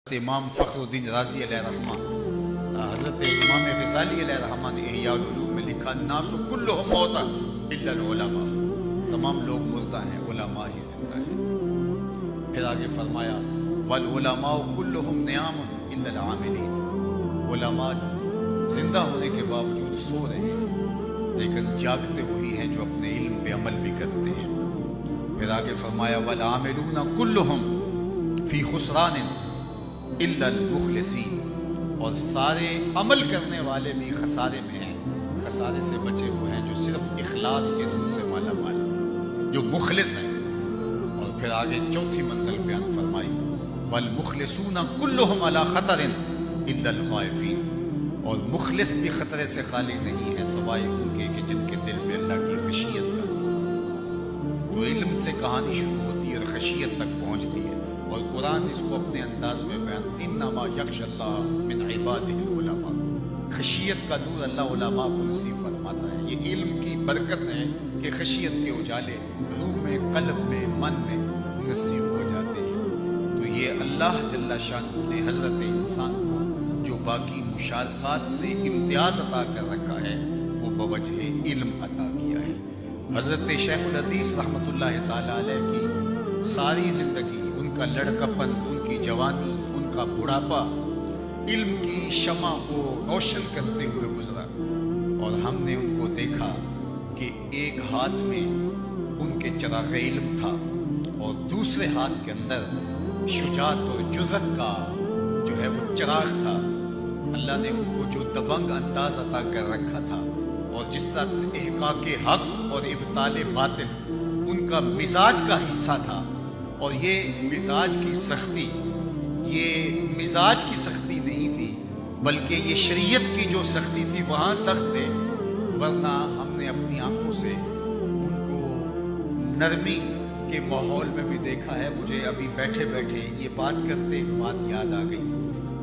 امام فخر الدین رازی علیہ رحمہ، حضرت امام غزالی علیہ رحمہ نے احیاء العلوم میں لکھا الناس کلہم موتا الا العلماء، تمام لوگ مردہ ہیں علماء ہی زندہ ہیں۔ پھر آگے فرمایا والعلماء کلہم نیام الا العاملین، علماء زندہ ہونے کے باوجود سو رہے ہیں لیکن جاگتے وہی ہیں جو اپنے علم پہ عمل بھی کرتے ہیں۔ پھر آگے فرمایا والعاملون کلہم فی خسران الا المخلصین، اور سارے عمل کرنے والے بھی خسارے میں ہیں، خسارے سے بچے ہوئے ہیں جو صرف اخلاص کے نور سے مالا مال ہیں، جو مخلص ہیں۔ اور پھر آگے چوتھی منزل بیان فرمائی والمخلصون کلہم علی خطر الا الخائفین، اور مخلص بھی خطرے سے خالی نہیں ہے سوائے ان کے کہ جن کے دل میں اللہ کی خشیت کا۔ تو علم سے کہانی شروع ہوتی ہے اور خشیت تک پہنچتی ہے، اور قرآن اس کو اپنے انداز میں بیان انما یخشی اللہ من عبادہ العلماء، خشیت کا نور اللہ علماء کو نصیب فرماتا ہے۔ یہ علم کی برکت ہے کہ خشیت کے اجالے روح میں، قلب میں، من میں نصیب ہو جاتے ہیں۔ تو یہ اللہ جل شانہ نے حضرت انسان کو جو باقی مشارکات سے امتیاز عطا کر رکھا ہے وہ بوجہ علم عطا کیا ہے۔ حضرت شیخ الحدیث رحمۃ اللہ تعالی علیہ کی ساری زندگی، ان کا لڑکپن، ان کی جوانی، ان کا بڑھاپا علم کی شمع کو روشن کرتے ہوئے گزرا، اور ہم نے ان کو دیکھا کہ ایک ہاتھ میں ان کے چراغ علم تھا اور دوسرے ہاتھ کے اندر شجاعت اور جرأت کا جو ہے وہ چراغ تھا۔ اللہ نے ان کو جو دبنگ انداز عطا کر رکھا تھا، اور جس طرح سے احقاق حق اور ابطال باطل ان کا مزاج کا حصہ تھا، اور یہ مزاج کی سختی، یہ مزاج کی سختی نہیں تھی بلکہ یہ شریعت کی جو سختی تھی وہاں سخت تھے، ورنہ ہم نے اپنی آنکھوں سے ان کو نرمی کے ماحول میں بھی دیکھا ہے۔ مجھے ابھی بیٹھے بیٹھے یہ بات کرتے ایک بات یاد آ گئی۔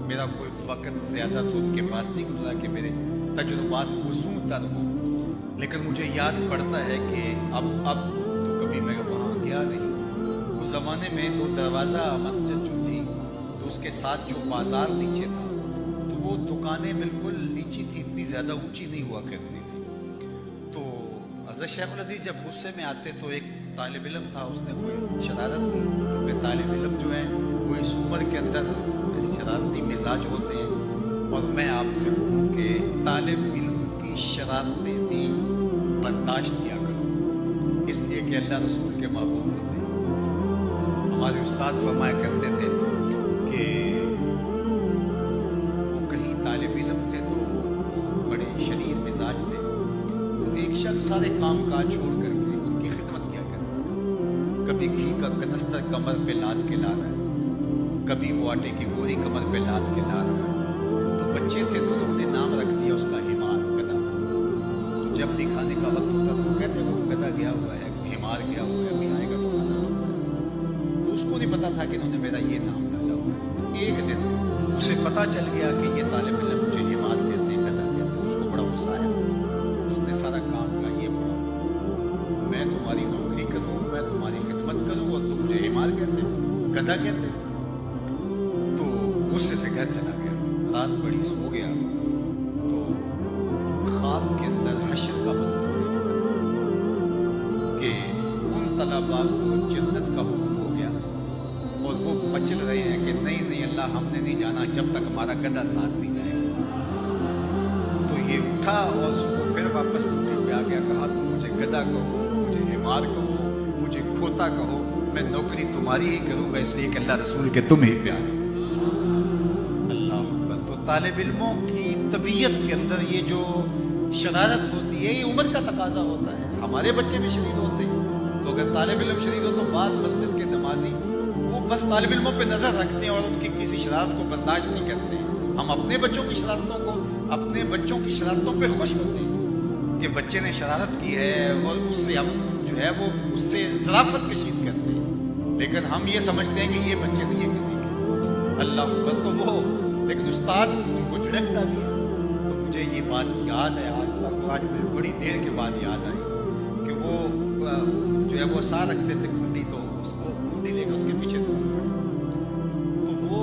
میرا کوئی وقت زیادہ تو ان کے پاس نہیں گزرا کہ میرے تجربات فزوں تر ہوں، لیکن مجھے یاد پڑتا ہے کہ اب تو کبھی میں وہاں گیا نہیں۔ اس زمانے میں تو دروازہ مسجد جو تھی تو اس کے ساتھ جو بازار نیچے تھا تو وہ دکانیں بالکل نیچی تھی، اتنی زیادہ اونچی نہیں ہوا کرتی تھی۔ تو حضرت شیخ الحدیث جب غصے میں آتے تو ایک طالب علم تھا، اس نے کوئی شرارت کی، کیونکہ طالب علم جو ہے وہ اس عمر کے اندر شرارتی مزاج ہوتے ہیں، اور میں آپ سے کہوں کہ طالب علم کی شرارتیں بھی برداشت کیا کرو، اس لیے کہ اللہ رسول کے محبوب ہوتے ہیں۔ ہمارے استاد فرمایا کرتے تھے کہ وہ کہیں طالب علم تھے تو وہ بڑے شدید مزاج تھے، تو ایک شخص سارے کام کاج چھوڑ کر کے ان کی خدمت کیا کرتا تھا۔ کبھی گھی کا کنستر کمر پہ لاد کے لا رہا ہے، کبھی وہ آٹے کی گوری کمر پہ لاد کے لا رہا ہے۔ تو بچے تھے تو انہوں نے نام رکھ دیا اس کا ہمار، گدھا۔ تو جب دکھانے کا وقت ہوتا تو وہ کہتے وہ گدھا گیا ہوا ہے، ہمار گیا ہوا ہے، ابھی آئے گا تو کھانا ہوگا۔ تو اس کو نہیں پتا تھا کہ انہوں نے میرا یہ نام ڈالا ہوا ہے۔ تو ایک دن اسے پتا چل گیا کہ یہ طالب علم مجھے ہمار کہتے ہیں، گدھا کہتے ہیں۔ اس کو بڑا غصہ آیا، اس نے سارا کام کہا یہ پڑھا، میں تمہاری نوکری کروں، میں تمہاری خدمت کروں اور تم مجھے ہمار کہتے ہیں، گدھا کہتے ہیں۔ تو غصے سے گھر چلا گیا، رات بڑی سو گیا تو خواب کے اندر حشر کا منظر کہ ان طلباء کو جنت کا حکم ہو گیا اور وہ مچل رہے ہیں کہ نہیں نہیں اللہ ہم نے نہیں جانا جب تک ہمارا گدھا ساتھ نہیں جائے گا۔ تو یہ اٹھا اور اس کو پھر واپس اٹھے پہ آ گیا، کہا تم مجھے گدھا کہو، مجھے ہمار کہو، مجھے کھوتا کہو، میں نوکری تمہاری ہی کروں گا، اس لیے کہ اللہ رسول کے تم ہی پیارے۔ طالب علموں کی طبیعت کے اندر یہ جو شرارت ہوتی ہے یہ عمر کا تقاضا ہوتا ہے۔ ہمارے بچے بھی شدید ہوتے ہیں، تو اگر طالب علم شدید ہو تو بعض مسجد کے نمازی وہ بس طالب علموں پہ نظر رکھتے ہیں اور ان کی کسی شرارت کو برداشت نہیں کرتے ہیں۔ ہم اپنے بچوں کی شرارتوں کو، اپنے بچوں کی شرارتوں پہ خوش ہوتے ہیں کہ بچے نے شرارت کی ہے اور اس سے ہم جو ہے وہ اس سے ظرافت کشید کرتے ہیں، لیکن ہم یہ سمجھتے ہیں کہ یہ بچے نہیں ہے کسی کے، اللہ اکبر۔ تو وہ لیکن استاد ان کو جھڑکتا بھی ہے۔ تو مجھے یہ بات یاد ہے آج تک، آج میں بڑی دیر کے بعد یاد آئی کہ وہ جو ہے وہ سا رکھتے تھے کھنڈی، تو اس کو کھنڈی لے کر اس کے پیچھے تو وہ